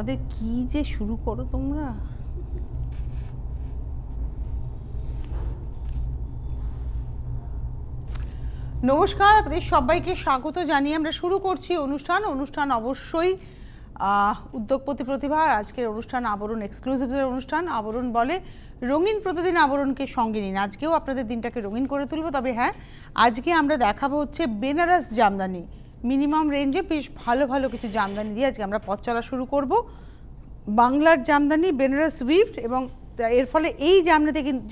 আমাদের কি যে শুরু করো তোমরা। নমস্কার, আপনাদের সবাইকে স্বাগত জানিয়ে আমরা শুরু করছি অনুষ্ঠান অবশ্যই উদ্যোগপতি প্রতিভা। আর আজকের অনুষ্ঠান আবরণ এক্সক্লুসিভের অনুষ্ঠান। আবরণ বলে রঙিন প্রতিদিন আবরণকে সঙ্গে নিন। আজকেও আপনাদের দিনটাকে রঙিন করে তুলবো। তবে হ্যাঁ, আজকে আমরা দেখাবো হচ্ছে বেনারস জামদানি। মিনিমাম রেঞ্জে বেশ ভালো ভালো কিছু জামদানি দিয়ে আজকে আমরা পথ চলা শুরু করব। বাংলার জামদানি, বেনারস উইভড, এবং এর ফলে এই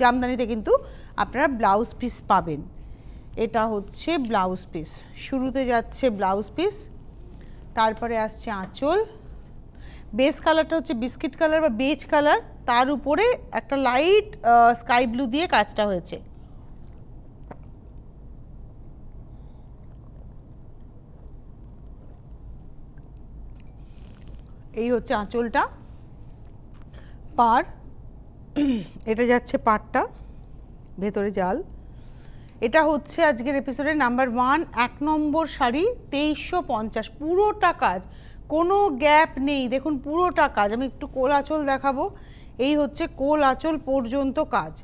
জামদানিতে কিন্তু আপনারা ব্লাউজ পিস পাবেন। এটা হচ্ছে ব্লাউজ পিস, শুরুতে যাচ্ছে ব্লাউজ পিস, তারপরে আসছে আঁচল। বেস কালারটা হচ্ছে বিস্কিট কালার বা বেজ কালার, তার উপরে একটা লাইট স্কাই ব্লু দিয়ে কাজটা হয়েছে। এই হচ্ছে আঁচলটা। পাড়, এটা যাচ্ছে পাড়টা, ভেতরে জাল। এটা হচ্ছে আজকের এপিসোডের নাম্বার 1, 1 নম্বর শাড়ি, 2350। পুরোটা কাজ, কোনো গ্যাপ নেই। দেখুন পুরোটা কাজ। আমি একটু কোল আঁচল দেখাবো। এই হচ্ছে কোল আঁচল পর্যন্ত কাজ।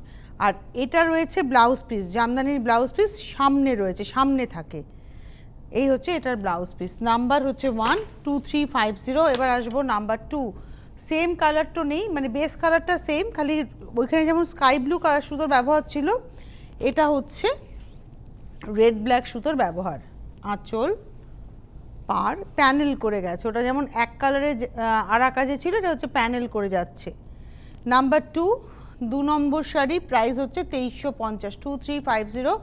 আর এটা রয়েছে ব্লাউজ পিস, জামদানির ব্লাউজ পিস সামনে রয়েছে, সামনে থাকে। এই হচ্ছে এটার ব্লাউজ পিস। নাম্বার হচ্ছে 12350। এবার আসবো নাম্বার 2। সেম কালার তো নেই, মানে বেস কালারটা সেম, খালি ওইখানে যেমন স্কাই ব্লু কালার সুতোর ব্যবহার ছিল, এটা হচ্ছে রেড ব্ল্যাক সুতোর ব্যবহার। আঁচল, পাড় প্যানেল করে গেছে। ওটা যেমন এক কালারে আরা কাজে ছিল, এটা হচ্ছে প্যানেল করে যাচ্ছে। নাম্বার 2, 2 নম্বর শাড়ি, প্রাইস হচ্ছে 2350, 2350।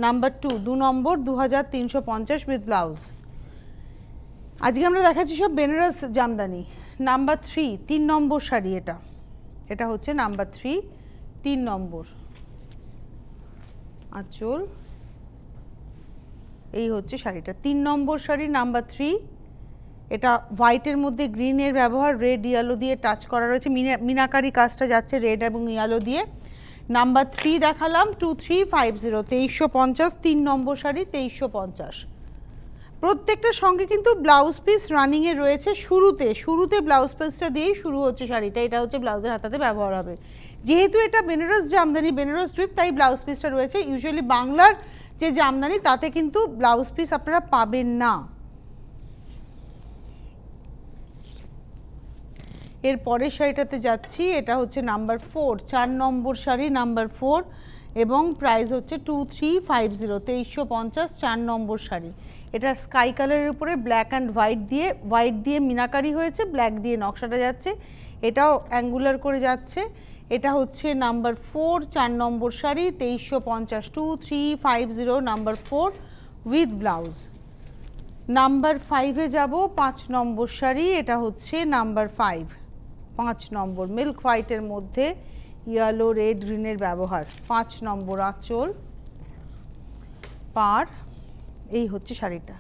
Number 2, 2 number, 2350 with blouse. আজকে আমরা দেখাচ্ছি সব বেনারস জামদানি। নাম্বার 3, 3 নম্বর শাড়ি। এটা হচ্ছে নাম্বার 3, 3 নম্বর। আঁচল, এই হচ্ছে শাড়িটা, 3 নম্বর শাড়ি, নাম্বার 3। এটা হোয়াইটের মধ্যে গ্রিনের ব্যবহার, রেড ইয়েলো দিয়ে টাচ করা রয়েছে। মিনাকারি কাজটা যাচ্ছে রেড এবং ইয়েলো দিয়ে। নাম্বার 3 দেখালাম, 2350, 2350, 3 নম্বর শাড়ি, 2350। প্রত্যেকটার সঙ্গে কিন্তু ব্লাউজ পিস রানিংয়ে রয়েছে। শুরুতে ব্লাউজ পিসটা দিয়েই শুরু হচ্ছে শাড়িটা। এটা হচ্ছে ব্লাউজের হাতাতে ব্যবহার হবে। যেহেতু এটা বেনারস জামদানি, বেনারস উইভ, তাই ব্লাউজ পিসটা রয়েছে। ইউজুয়ালি বাংলার যে জামদানি তাতে কিন্তু ব্লাউজ পিস আপনারা পাবেন না। এর পরের শাড়িটাতে যাচ্ছি। এটা হচ্ছে নাম্বার 4, 4 নম্বর শাড়ি, নাম্বার 4, এবং প্রাইস হচ্ছে 2350, 2350, 4 নম্বর শাড়ি। এটা স্কাই কালারের উপরে ব্ল্যাক অ্যান্ড হোয়াইট দিয়ে মিনাকারি হয়েছে, ব্ল্যাক দিয়ে নকশাটা যাচ্ছে। এটাও অ্যাঙ্গুলার করে যাচ্ছে। এটা হচ্ছে নাম্বার 4, 4 নম্বর sari, 2350, 2350, number 4 with blouse. Number 5-এ যাব, 5 নম্বর শাড়ি। এটা হচ্ছে নাম্বার 5, 5 নম্বর, মিল্ক হোয়াইটের মধ্যে ইয়েলো রেড গ্রিনের ব্যবহার। 5 নম্বর। আঁচল, পাড়, এই হচ্ছে শাড়িটা,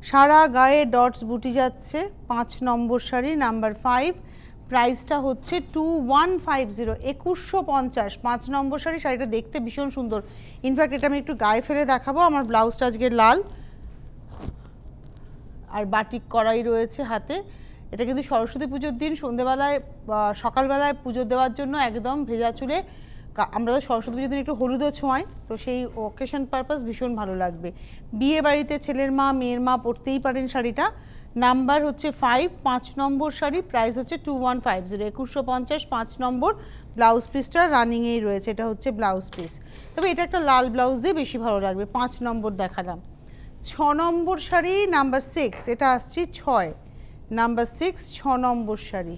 সারা গায়ে ডটস বুটি যাচ্ছে। 5 নম্বর শাড়ি, নাম্বার 5। প্রাইসটা হচ্ছে 2150, 2150, 5 নম্বর শাড়ি। শাড়িটা দেখতে ভীষণ সুন্দর। ইনফ্যাক্ট এটা আমি একটু গায়ে ফেলে দেখাবো। আমার ব্লাউজটা আজকে লাল আর বাটিক করাই রয়েছে হাতে। এটা কিন্তু সরস্বতী পুজোর দিন সন্ধেবেলায় সকালবেলায় পুজো দেওয়ার জন্য একদম ভেজা চুলে। আমরা তো সরস্বতী পুজোর দিন একটু হলুদও ছোঁয়াই, তো সেই ওকেশন পারপাস ভীষণ ভালো লাগবে। বিয়ে বাড়িতে ছেলের মা মেয়ের মা পরতেই পারেন শাড়িটা। নাম্বার হচ্ছে 5, 5 নম্বর শাড়ি, প্রাইস হচ্ছে 2150, 2150, 5 নম্বর। ব্লাউজ পিসটা রানিংয়েই রয়েছে। এটা হচ্ছে ব্লাউজ পিস, তবে এটা একটা লাল ব্লাউজ দিয়ে বেশি ভালো লাগবে। 5 নম্বর দেখালাম। 6 নম্বর শাড়ি, নাম্বার 6। এটা আসছে 6, নাম্বার 6, 6 নম্বর শাড়ি।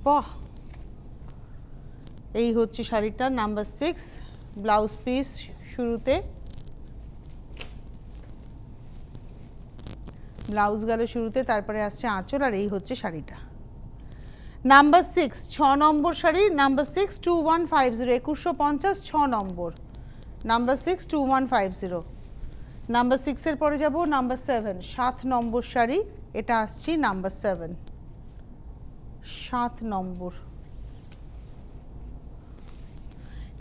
বাহ, এই হচ্ছে শাড়িটা, নাম্বার 6, ব্লাউজ পিস শুরুতে, ব্লাউজ গেল শুরুতে, তারপরে আসছে আঁচল, আর এই হচ্ছে শাড়িটা। নাম্বার 6, 6 নম্বর শাড়ি, নাম্বার 6, 2150, 2150, 6 নম্বর। নাম্বার 6, 2150। নাম্বার 6-এর পরে যাব নাম্বার 7, 7 নম্বর শাড়ি। এটা আসছি নাম্বার 7, 7 নম্বর।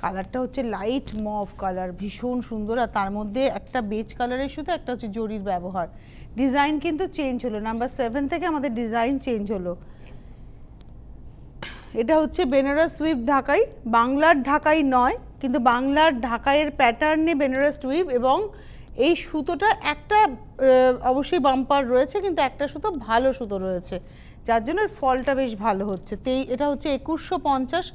কালারটা হচ্ছে লাইট মভ কালার, ভীষণ সুন্দর। আর তার মধ্যে একটা বেজ কালারের সুতো, একটা হচ্ছে জরির ব্যবহার। ডিজাইন কিন্তু চেঞ্জ হলো, নাম্বার 7 থেকে আমাদের ডিজাইন চেঞ্জ হলো। এটা হচ্ছে বেনারস উইভ ঢাকাই, বাংলার ঢাকাই নয়, কিন্তু বাংলার ঢাকাইয়ের প্যাটার্নে বেনারস উইভ। এবং এই সুতোটা একটা অবশ্যই বাম্পার রয়েছে, কিন্তু একটা সুতো ভালো সুতো রয়েছে, যার জন্য ফলটা বেশ ভালো হচ্ছে। তো এটা হচ্ছে 2150,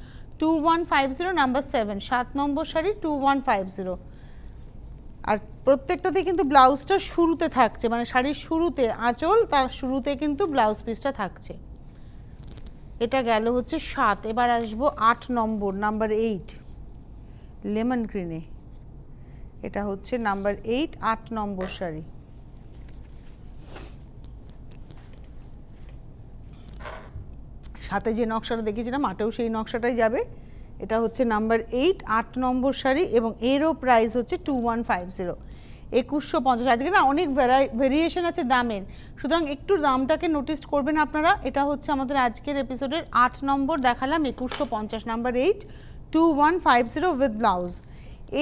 2150, নাম্বার 7, 7 নম্বর শাড়ি, 2150। আর প্রত্যেকটাতে কিন্তু ব্লাউজটা শুরুতে থাকছে, মানে শাড়ির শুরুতে আঁচল, তার শুরুতে কিন্তু ব্লাউজ পিসটা থাকছে। এটা গেল হচ্ছে 7। এবার আসবো 8 নম্বর, নাম্বার 8, লেমন গ্রিনে। এটা হচ্ছে নাম্বার 8, 8 নম্বর শাড়ি। সাথে যে নকশাটা দেখিয়েছিলাম আটেও সেই নকশাটাই যাবে। এটা হচ্ছে নাম্বার 8, 8 নম্বর শাড়ি, এবং এরও প্রাইস হচ্ছে 2150, 2150। আজকে না অনেক ভেরিয়েশন আছে দামের, সুতরাং একটু দামটাকে নোটিস করবেন আপনারা। এটা হচ্ছে আমাদের আজকের এপিসোডের 8 নম্বর দেখালাম, 2150, নাম্বার 8, 2150 উইথ ব্লাউজ।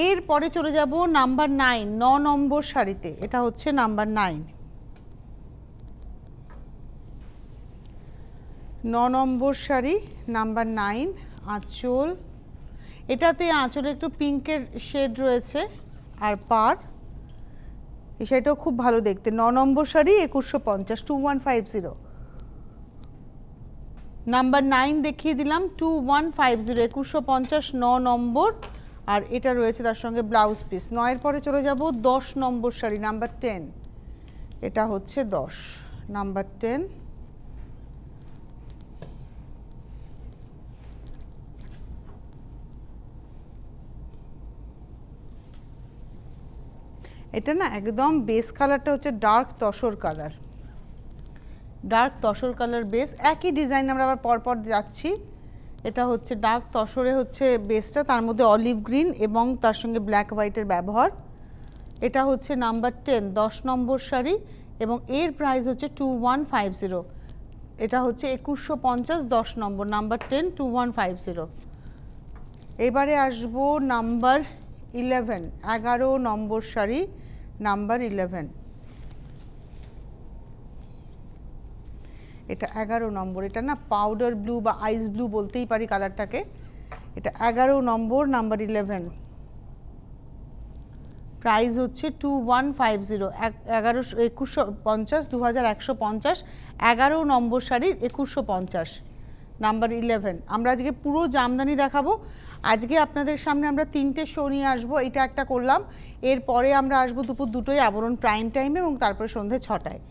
এরপরে চলে যাব নাম্বার 9, 9 নম্বর শাড়িতে। এটা হচ্ছে নাম্বার 9, 9 নম্বর শাড়ি, নাম্বার 9। আঁচল, এটাতে আঁচলে একটু পিঙ্কের শেড রয়েছে, আর পাড়, এই শাড়িটাও খুব ভালো দেখতে। 9 নম্বর শাড়ি, 2150, 2150। নাম্বার 9 দেখিয়ে দিলাম, 2150, 2150, 9 নম্বর। আর এটা রয়েছে তার সঙ্গে ব্লাউজ পিস। 9 পরে চলে যাব 10 নম্বর শাড়ি, নাম্বার 10। এটা হচ্ছে 10, নাম্বার 10। এটা না একদম বেস কালারটা হচ্ছে dark tussar colour, dark tussar colour base. একই ডিজাইন আমরা আবার পরপর যাচ্ছি। এটা হচ্ছে ডার্ক তসরে হচ্ছে বেসটা, তার মধ্যে অলিভ গ্রিন এবং তার সঙ্গে ব্ল্যাক হোয়াইটের ব্যবহার। এটা হচ্ছে নাম্বার 10, 10 নম্বর শাড়ি, এবং এর প্রাইস হচ্ছে 2150। এটা হচ্ছে 2150, 10 নম্বর, নাম্বার 10, 2150। এবারে আসবো নাম্বার 11, 11 নম্বর শাড়ি, নাম্বার 11। এটা 11 নম্বর। এটা না পাউডার ব্লু বা আইস ব্লু বলতেই পারি কালারটাকে। এটা 11 নম্বর, নাম্বার 11। প্রাইস হচ্ছে 2150, 2150, 2150, 11 নম্বর শাড়ি, 2150, নাম্বার 11। আমরা আজকে পুরো জামদানি দেখাবো। আজকে আপনাদের সামনে আমরা 3টে শো নিয়ে আসবো। এটা একটা করলাম, এরপরে আমরা আসবো দুপুর 2টোয় আবরণ প্রাইম টাইমে, এবং তারপরে সন্ধ্যে 6টায়।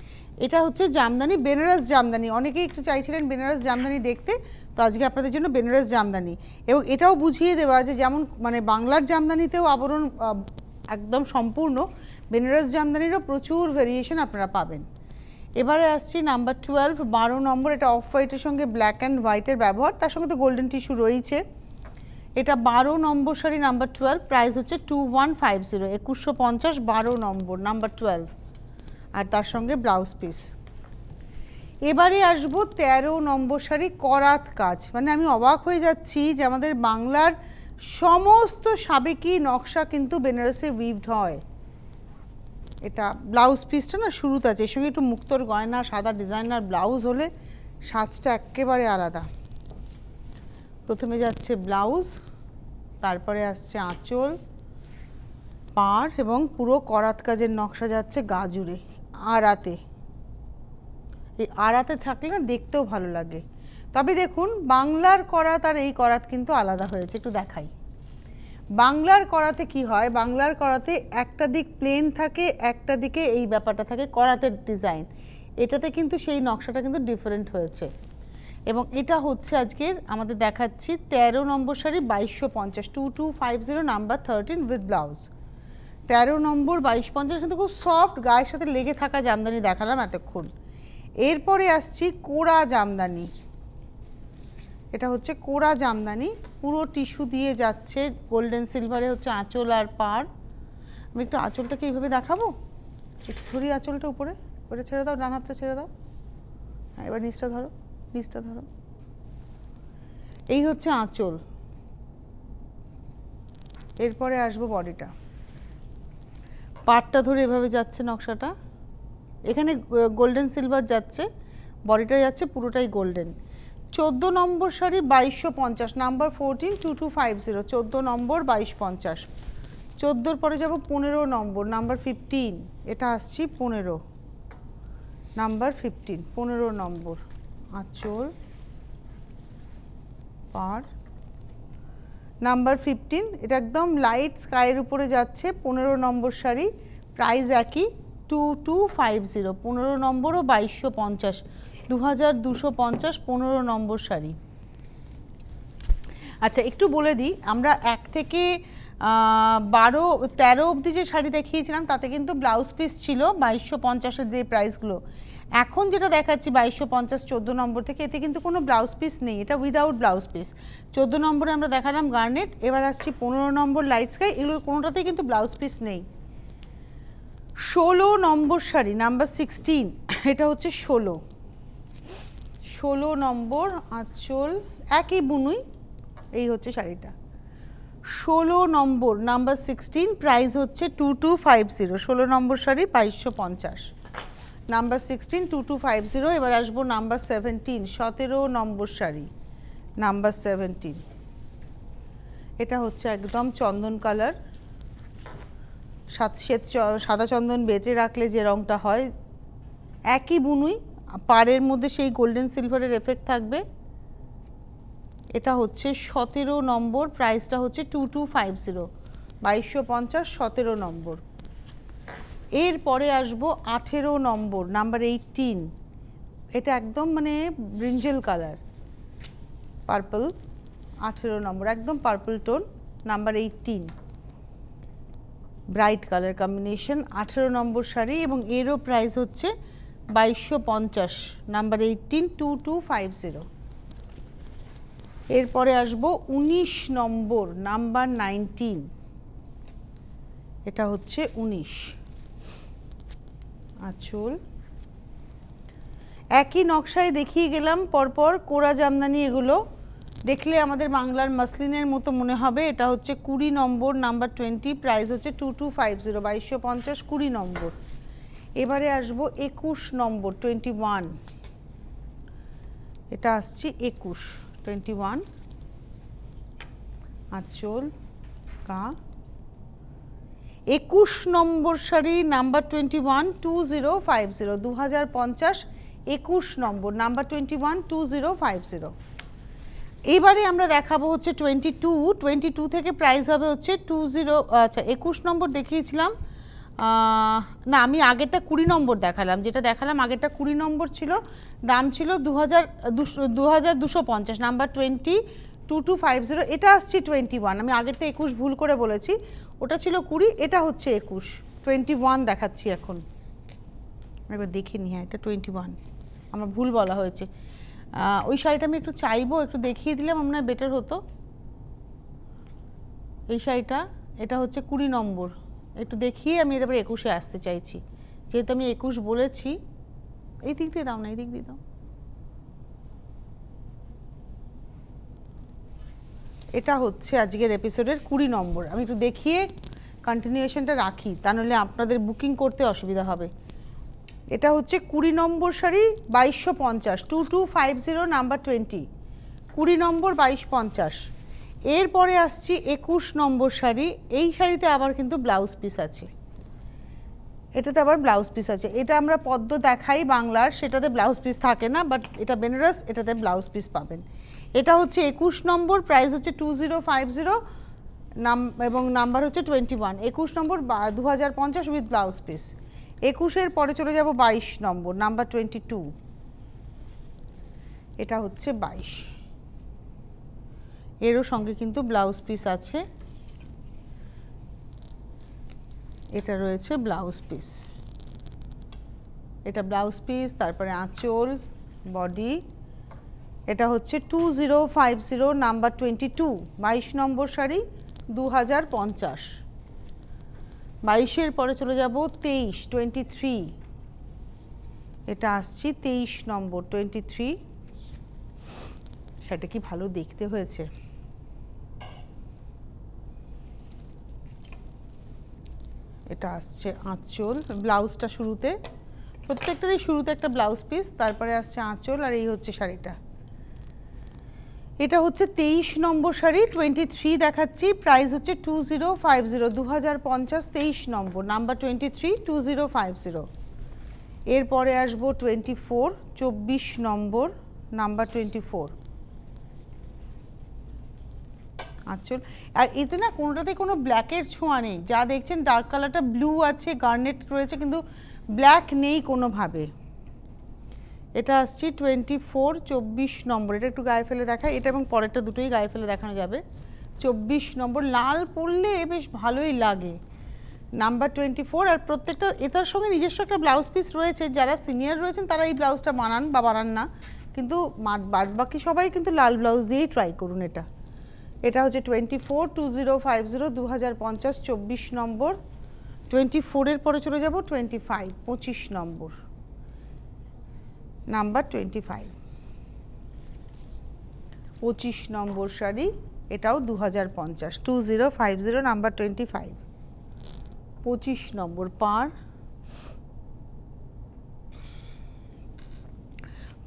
এটা হচ্ছে জামদানি, বেনারস জামদানি। অনেকেই একটু চাইছিলেন বেনারস জামদানি দেখতে, তো আজকে আপনাদের জন্য বেনারস জামদানি। এবং এটাও বুঝিয়ে দেওয়া যে যেমন মানে বাংলার জামদানিতেও আবরণ একদম সম্পূর্ণ, বেনারস জামদানিরও প্রচুর ভেরিয়েশন আপনারা পাবেন। এবারে আসছি নাম্বার 12, 12 নম্বর। এটা অফ হোয়াইটের সঙ্গে ব্ল্যাক অ্যান্ড হোয়াইটের ব্যবহার, তার সঙ্গে তো গোল্ডেন টিস্যু রয়েছে। এটা 12 নম্বর শাড়ি, নাম্বার 12। প্রাইস হচ্ছে 2150, 2150, 12 নম্বর, নাম্বার 12, আর তার সঙ্গে ব্লাউজ পিস। এবারে আসবো 13 নম্বর শাড়ি, করাত কাজ। মানে আমি অবাক হয়ে যাচ্ছি যে আমাদের বাংলার সমস্ত সাবেকি নকশা কিন্তু বেনারসে উইভড হয়। এটা ব্লাউজ পিসটা না শুরুতে আছে, এর সঙ্গে একটু মুক্তোর গয়না, সাদা ডিজাইনার ব্লাউজ হলে সাজটা একেবারে আলাদা। প্রথমে যাচ্ছে ব্লাউজ, তারপরে আসছে আঁচল, পাড়, এবং পুরো করাত কাজের নকশা যাচ্ছে গা জুড়ে আড়াতে। এই আড়াতে থাকলে না দেখতেও ভালো লাগে। তবে দেখুন বাংলার করাত আর এই করাত কিন্তু আলাদা হয়েছে, একটু দেখাই। বাংলার করাতে কি হয়, বাংলার করাতে একটা দিক প্লেন থাকে, একটা দিকে এই ব্যাপারটা থাকে করাতের ডিজাইন। এটাতে কিন্তু সেই নকশাটা কিন্তু ডিফারেন্ট হয়েছে। এবং এটা হচ্ছে আজকের আমাদের দেখাচ্ছি 13 নম্বর শাড়ি, 2250, 2250, নাম্বার 13 উইথ ব্লাউজ। 13 নম্বর, 2250, কিন্তু খুব সফট গায়ের সাথে লেগে থাকা জামদানি দেখালাম এতক্ষণ। এরপরে আসছি কোরা জামদানি। এটা হচ্ছে কোরা জামদানি, পুরো টিস্যু দিয়ে যাচ্ছে, গোল্ডেন সিলভারে হচ্ছে আঁচল আর পাড়। আমি একটু আঁচলটাকে এইভাবে দেখাবো, একটু ধরি আঁচলটা উপরে, উপরে ছেড়ে দাও, ডান হাতটা ছেড়ে দাও। হ্যাঁ, এবার নিচটা ধরো, নিচটা ধরো। এই হচ্ছে আঁচল, এরপরে আসবো বডিটা, পাটটা ধরে এভাবে যাচ্ছে নকশাটা, এখানে গোল্ডেন সিলভার যাচ্ছে, বডিটা যাচ্ছে পুরোটাই গোল্ডেন। 14 নম্বর শাড়ি 2250, নাম্বার 14 2250, 14 নম্বর 2250। 14 পরে যাব 15 নম্বর, নাম্বার 15, এটা আসছি 15, নাম্বার 15, 15 নম্বর আঁচল পার, নাম্বার 15, এটা একদম লাইট স্কাইয়ের উপরে যাচ্ছে, 15 নম্বর শাড়ি, প্রাইস একই 2250, 15 নম্বরও 2250, 2250, 15 নম্বর শাড়ি। আচ্ছা একটু বলে দিই, আমরা 1 থেকে 12-13 অবধি যে শাড়ি দেখিয়েছিলাম তাতে কিন্তু ব্লাউজ পিস ছিল 2250-এর যে প্রাইসগুলো। এখন যেটা দেখাচ্ছি 2250 14 নম্বর থেকে, এতে কিন্তু কোনো ব্লাউজ পিস নেই, এটা উইদাউট ব্লাউজ পিস। 14 নম্বরে আমরা দেখালাম গার্নেট, এবার আসছি 15 নম্বর লাইট স্কাই, এগুলোর কোনোটাতেই কিন্তু ব্লাউজ পিস নেই। 16 নম্বর শাড়ি, নাম্বার 16, এটা হচ্ছে 16 নম্বর আঁচল, একই বুনুই, এই হচ্ছে শাড়িটা। 16 নম্বর নাম্বার 16, প্রাইস হচ্ছে 2250, 16 নম্বর শাড়ি 2250, নাম্বার 16 2250। এবার আসবো নাম্বার 17, 17 নম্বর শাড়ি, নাম্বার 17, এটা হচ্ছে একদম চন্দন কালার, সাদা চন্দন বেটে রাখলে যে রঙটা হয়, একই বুনুই, পাড়ের মধ্যে সেই গোল্ডেন সিলভারের এফেক্ট থাকবে। এটা হচ্ছে 17 নম্বর, প্রাইসটা হচ্ছে 2250, 2250, 17 নম্বর। এরপরে আসবো 18 নম্বর, নাম্বার 18, এটা একদম মানে ব্রিঞ্জেল কালার, পার্পল, 18 নম্বর একদম purple tone, number 18, bright colour combination, 18 নম্বর শাড়ি, এবং এরও প্রাইস হচ্ছে 2250, নাম্বার 18, 2250। এরপরে আসবো 19 নম্বর, নাম্বার 19, এটা হচ্ছে 19, আঁচল একই নকশায় দেখিয়ে গেলাম পরপর, কোরা জামদানি, এগুলো দেখলে আমাদের বাংলার মাসলিনের মতো মনে হবে। এটা হচ্ছে 20 নম্বর, নাম্বার 20, প্রাইস হচ্ছে 2250, 2250, 20 নম্বর। এবারে আসবো 21 নম্বর, 21, এটা আসছি 21, 21, আঁচল কা। 21 নম্বর শাড়ি, নাম্বার 21, 2050, 2050, 21 নম্বর, নাম্বার 21, 2050। এইবারে আমরা দেখাবো হচ্ছে 22 থেকে প্রাইস হবে হচ্ছে 20, আচ্ছা 21 নম্বর দেখিয়েছিলাম না, আমি আগেরটা 20 নম্বর দেখালাম, যেটা দেখালাম আগেরটা 20 নম্বর ছিল, দাম ছিল 2250, নাম্বার 20, 2250, এটা আসছে 21, আমি আগেরটা 21 ভুল করে বলেছি, ওটা ছিল 20, এটা হচ্ছে 21, 21 দেখাচ্ছি এখন। একবার দেখে নি, হ্যাঁ এটা 21, আমার ভুল বলা হয়েছে। ওই শাড়িটা আমি একটু চাইবো, একটু দেখিয়ে দিলে মনে হয় বেটার হতো। এই শাড়িটা, এটা হচ্ছে 20 নম্বর, একটু দেখিয়ে আমি এবার 21-এ আসতে চাইছি, যেহেতু আমি 21 বলেছি। এই দিক দিয়ে দাও না, এই দিক দিয়ে দাও। এটা হচ্ছে আজকের এপিসোডের 20 নম্বর, আমি একটু দেখিয়ে কন্টিনিউয়েশনটা রাখি, তা নাহলে আপনাদের বুকিং করতে অসুবিধা হবে। এটা হচ্ছে 20 নম্বর শাড়ি, 2250, 2250, নাম্বার 20, 20 নম্বর 2250। এরপরে আসছি 21 নম্বর শাড়ি, এই শাড়িতে আবার কিন্তু ব্লাউজ পিস আছে, এটাতে আবার ব্লাউজ পিস আছে। এটা আমরা পদ্ম দেখাই বাংলার, সেটাতে ব্লাউজ পিস থাকে না, বাট এটা বেনারস, এটাতে ব্লাউজ পিস পাবেন। এটা হচ্ছে 21 নম্বর, প্রাইস হচ্ছে 2050, এবং নাম্বার হচ্ছে 21, 21 নম্বর 2050 উইথ ব্লাউজ পিস। 21-এর পরে চলে যাব 22 নম্বর, নাম্বার 22, এটা হচ্ছে 22, এরও সঙ্গে কিন্তু ব্লাউজ পিস আছে, এটা রয়েছে ব্লাউজ পিস, এটা ব্লাউজ পিস, তারপরে আঁচল, বডি। এটা হচ্ছে 2050, নাম্বার 22, 22 নম্বর শাড়ি, 2050। 22-এর পরে চলে যাব 23, 23, এটা আসছি 23 নম্বর, 23, সেটা কি ভালো দেখতে হয়েছে। এটা আসছে আঁচল, ব্লাউজটা শুরুতে, প্রত্যেকটারই শুরুতে একটা ব্লাউজ পিস, তারপরে আসছে আঁচল, আর এই হচ্ছে শাড়িটা। এটা হচ্ছে 23 নম্বর শাড়ি, 23 দেখাচ্ছি, প্রাইস হচ্ছে 2050, 2050, 23 নম্বর, নাম্বার 23, 2050। এরপরে আসবো 24, 24 নম্বর, নাম্বার 24 আঁচল। আর এতে না কোনোটাতে কোনো ব্ল্যাকের ছোঁয়া নেই, যা দেখছেন ডার্ক কালারটা ব্লু আছে, গার্নেট রয়েছে, কিন্তু ব্ল্যাক নেই কোনোভাবে। এটা আসছে 24, 24 নম্বর, এটা একটু গায়ে ফেলে দেখায়, এটা এবং পরেরটা দুটোই গায়ে ফেলে দেখানো যাবে। 24 নম্বর, লাল পরলে বেশ ভালোই লাগে, নাম্বার 24। আর প্রত্যেকটা এটার সঙ্গে নিজস্ব একটা ব্লাউজ পিস রয়েছে, যারা সিনিয়র রয়েছেন তারা এই ব্লাউজটা বানান বা বানান না, কিন্তু বাদ বাকি সবাই কিন্তু লাল ব্লাউজ দিয়েই ট্রাই করুন। এটা হচ্ছে 24, 2050, 2050, 24 নম্বর। 24-এর পরে চলে যাব 25, 25 নম্বর, নাম্বার 25, 25 নম্বর শাড়ি, এটাও 2050, 2050, নাম্বার 25, 25 নম্বর পার।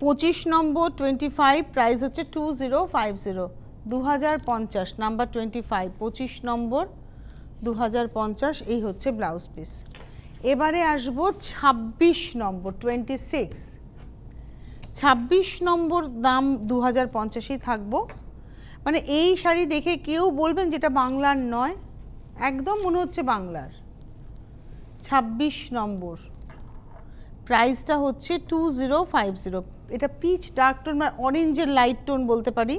25 নম্বর 25, প্রাইস হচ্ছে 2050, 2050, নাম্বার 25, 25 নম্বর, 2050, এই হচ্ছে ব্লাউজ পিস। এবারে আসবো 26 নম্বর, 26, 26 নম্বর, দাম 2050ই থাকবো। মানে এই শাড়ি দেখে কেউ বলবেন যেটা বাংলার নয়, একদম মনে হচ্ছে বাংলার। 26 নম্বর, প্রাইসটা হচ্ছে 2050। এটা পিচ ডার্ক টোন বা অরেঞ্জের লাইট টোন বলতে পারি,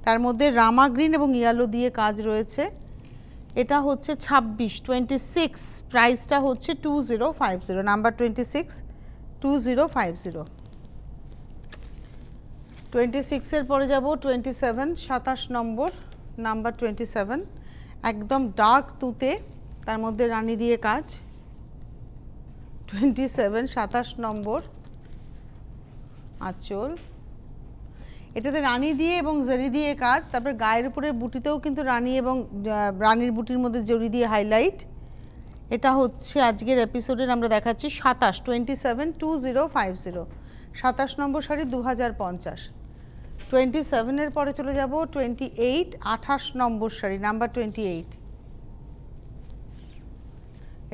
তার মধ্যে রামা গ্রিন এবং ইয়েলো দিয়ে কাজ রয়েছে। এটা হচ্ছে 26, 26, প্রাইসটা হচ্ছে 2050, নাম্বার 26, 2050। 26-এর পরে যাব 27, 27 নম্বর, নাম্বার 27, একদম ডার্ক তুতে, তার মধ্যে রানী দিয়ে কাজ। 27, 27 নম্বর আঁচল, এটাতে রানী দিয়ে এবং জরি দিয়ে কাজ, তারপর গায়ের উপরে বুটিতেও কিন্তু রানী এবং রানীর বুটির মধ্যে জরি দিয়ে হাইলাইট। এটা হচ্ছে আজকের এপিসোডের আমরা দেখাচ্ছি 27, 27, 2050, 27 নম্বর শাড়ি, 2050। 27-এর পরে চলে যাব 28, 28 নম্বর শাড়ি, নাম্বার 28,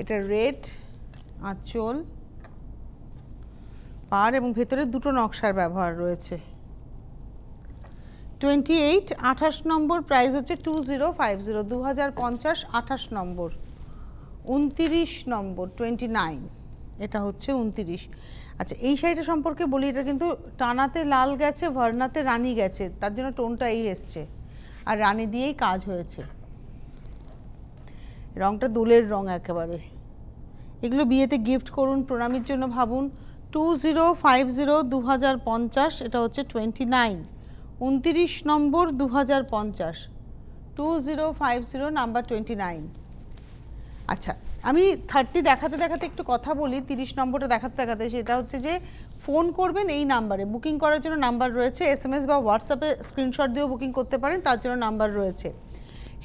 এটা রেড আঁচল, পাড় এবং ভেতরে দুটো নকশার ব্যবহার রয়েছে। 28, 28 নম্বর, প্রাইস হচ্ছে 2050, 2050, 28 নম্বর। 29 নম্বর, 29, এটা হচ্ছে 29। আচ্ছা, এই শাড়িটা সম্পর্কে বলি, এটা কিন্তু টানাতে লাল গেছে, ভার্নাতে রানী গেছে, তার জন্য টোনটা এই এসছে, আর রানী দিয়েই কাজ হয়েছে। রংটা দোলের রং একেবারে। এগুলো বিয়েতে গিফট করুন, প্রণামীর জন্য ভাবুন। 2050, 2050, এটা হচ্ছে 29, 29 নম্বর, 2050, 2050, নাম্বার 29। আচ্ছা, আমি 30 দেখাতে দেখাতে একটু কথা বলি, 30 নম্বরটা দেখাতে দেখাতে, সেটা হচ্ছে যে ফোন করবেন এই নাম্বারে, বুকিং করার জন্য নাম্বার রয়েছে, SMS বা হোয়াটসঅ্যাপে স্ক্রিনশট দিয়েও বুকিং করতে পারেন, তার জন্য নাম্বার রয়েছে।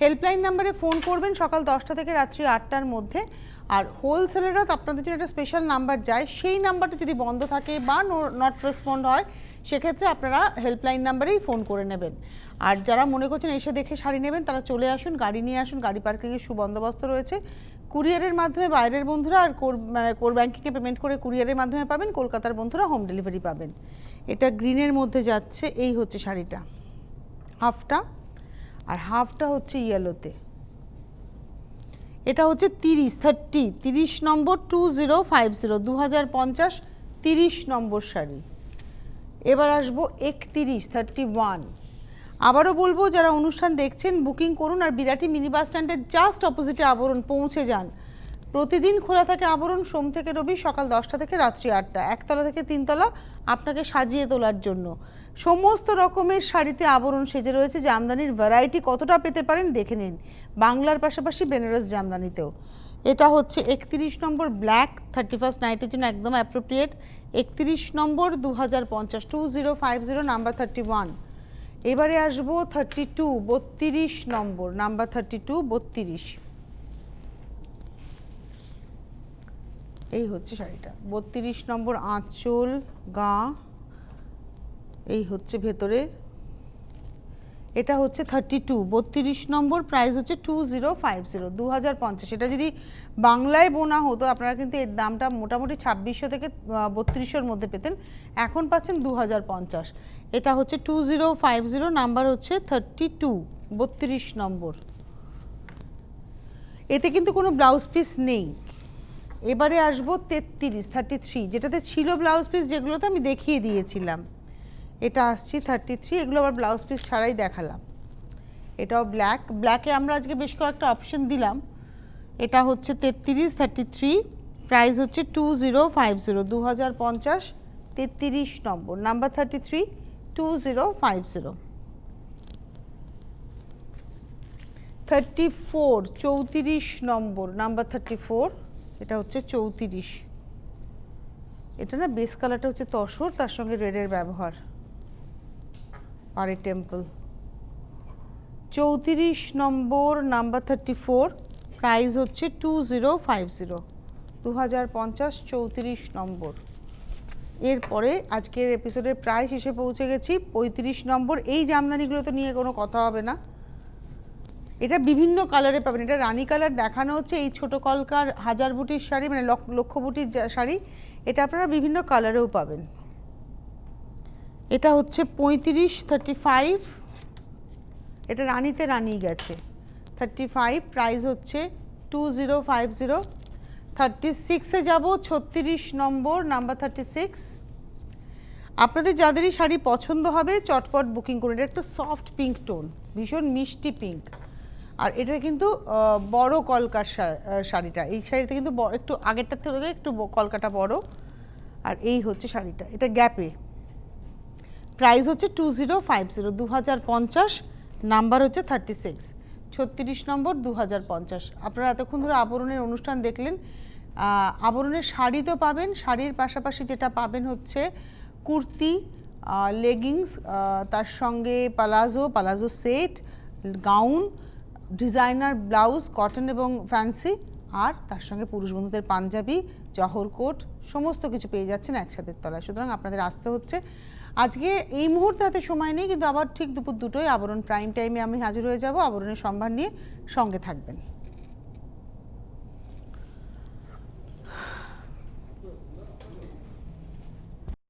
হেল্পলাইন নাম্বারে ফোন করবেন সকাল 10টা থেকে রাত্রি 8টার মধ্যে। আর হোলসেলাররা আপনাদের জন্য একটা স্পেশাল নাম্বার যায়, সেই নাম্বারটা যদি বন্ধ থাকে বা নট রেসপন্ড হয়, সেক্ষেত্রে আপনারা হেল্পলাইন নাম্বারেই ফোন করে নেবেন। আর যারা মনে করছেন এসে দেখে শাড়ি নেবেন, তারা চলে আসুন, গাড়ি নিয়ে আসুন, গাড়ি পার্কিংয়ের সুবন্দোবস্ত রয়েছে। কুরিয়ারের মাধ্যমে বাইরের বন্ধুরা আর কোর ব্যাংকিংয়ে পেমেন্ট করে কুরিয়ারের মাধ্যমে পাবেন, কলকাতার বন্ধুরা হোম ডেলিভারি পাবেন। এটা গ্রিনের মধ্যে যাচ্ছে, এই হচ্ছে শাড়িটা, হাফটা, আর হাফটা হচ্ছে ইয়েলোতে। এটা হচ্ছে 30 নম্বর, 2050, 2050, 30 নম্বর শাড়ি। এবার আসবো 31, 31। আবারও বলবো, যারা অনুষ্ঠান দেখছেন বুকিং করুন, আর বিরাটি মিনি বাস স্ট্যান্ডের জাস্ট অপোজিটে আবরণ পৌঁছে যান। প্রতিদিন খোলা থাকে আবরণ, সোম থেকে রবি, সকাল 10টা থেকে রাত্রি 8টা, একতলা থেকে তিনতলা, আপনাকে সাজিয়ে তোলার জন্য। সমস্ত রকমের শাড়িতে আবরণ সেজে রয়েছে, জামদানির ভ্যারাইটি কতটা পেতে পারেন দেখে নিন, বাংলার পাশাপাশি বেনারস জামদানিতেও। এটা হচ্ছে 31 নম্বর, ব্ল্যাক, 31st নাইটের জন্য একদম অ্যাপ্রোপ্রিয়েট। 31 নম্বর, 2050, 2050, নাম্বার 31। এবারে আসবো 32, 32 নম্বর, নাম্বার 32, 32। এই হচ্ছে শাড়িটা, 32 নম্বর আঁচল, গা, এই হচ্ছে ভেতরে। এটা হচ্ছে 32, 32 নম্বর, প্রাইস হচ্ছে 2050, 2050। এটা যদি বাংলায় বোনা হতো আপনারা কিন্তু এর দামটা মোটামুটি 2600 থেকে 3200-এর মধ্যে পেতেন, এখন পাচ্ছেন 2050। এটা হচ্ছে 2050, নাম্বার হচ্ছে 32, 32 নম্বর। এতে কিন্তু কোনো ব্লাউজ পিস নেই। এবারে আসবো 33, যেটাতে ছিল ব্লাউজ পিস, যেগুলোতে আমি দেখিয়ে দিয়েছিলাম। এটা আসছি 33, এগুলো আবার ব্লাউজ পিস ছাড়াই দেখালাম। এটাও ব্ল্যাক, ব্ল্যাকে আমরা আজকে বেশ কয়েকটা অপশন দিলাম। এটা হচ্ছে 33, প্রাইস হচ্ছে 2050, 2050, 33 নম্বর, নাম্বার 33, 2050। 34, 34 নম্বর, নাম্বার 34, এটা হচ্ছে 34। এটা না বেস কালারটা হচ্ছে তসর, তার সঙ্গে রেডের ব্যবহার, পারে টেম্পল। 34 নম্বর, নাম্বার 34, প্রাইস হচ্ছে 2050, 2050, 34 নম্বর। এরপরে আজকের এপিসোডের প্রায় শেষে পৌঁছে গেছি। 35 নম্বর, এই জামদানিগুলো তো নিয়ে কোনো কথা হবে না, এটা বিভিন্ন কালারে পাবেন। এটা রানী কালার দেখানো হচ্ছে, এই ছোটো কলকার হাজার বুটির শাড়ি, মানে লক্ষ বুটির শাড়ি, এটা আপনারা বিভিন্ন কালারেও পাবেন। এটা হচ্ছে 35, 35, এটা রানীতে রানী গেছে, 35, প্রাইস হচ্ছে 2050। 36-এ যাবো, 36 নম্বর, নাম্বার 36। আপনাদের যাদেরই শাড়ি পছন্দ হবে চটপট বুকিং করুন। এটা একটা সফট পিঙ্ক টোন, ভীষণ মিষ্টি পিঙ্ক, আর এটা কিন্তু বড় কলকার শাড়িটা, এই শাড়িতে কিন্তু একটু আগেরটার থেকে একটু কলকাটা বড়। আর এই হচ্ছে শাড়িটা, এটা গ্যাপে, প্রাইস হচ্ছে 2050, 2050, নাম্বার হচ্ছে 36, 36 নম্বর, 2050। আপনারা এতক্ষণ ধরে আবরণের অনুষ্ঠান দেখলেন। আবরণের শাড়ি তো পাবেন, শাড়ির পাশাপাশি যেটা পাবেন হচ্ছে কুর্তি, লেগিংস, তার সঙ্গে palazzo set, gown, designer blouse, cotton এবং ফ্যান্সি, আর তার সঙ্গে পুরুষ বন্ধুদের পাঞ্জাবি, জহর কোট, সমস্ত কিছু পেয়ে যাচ্ছেন একসাথে তলায়। সুতরাং আপনাদের আসতে হচ্ছে। আজকে এই মুহূর্তে হাতে সময় নেই, কিন্তু আবার ঠিক দুপুর 2টোয় আবরণ প্রাইম টাইমে আমি হাজির হয়ে যাব আবরণের সম্ভার নিয়ে। সঙ্গে থাকবেন।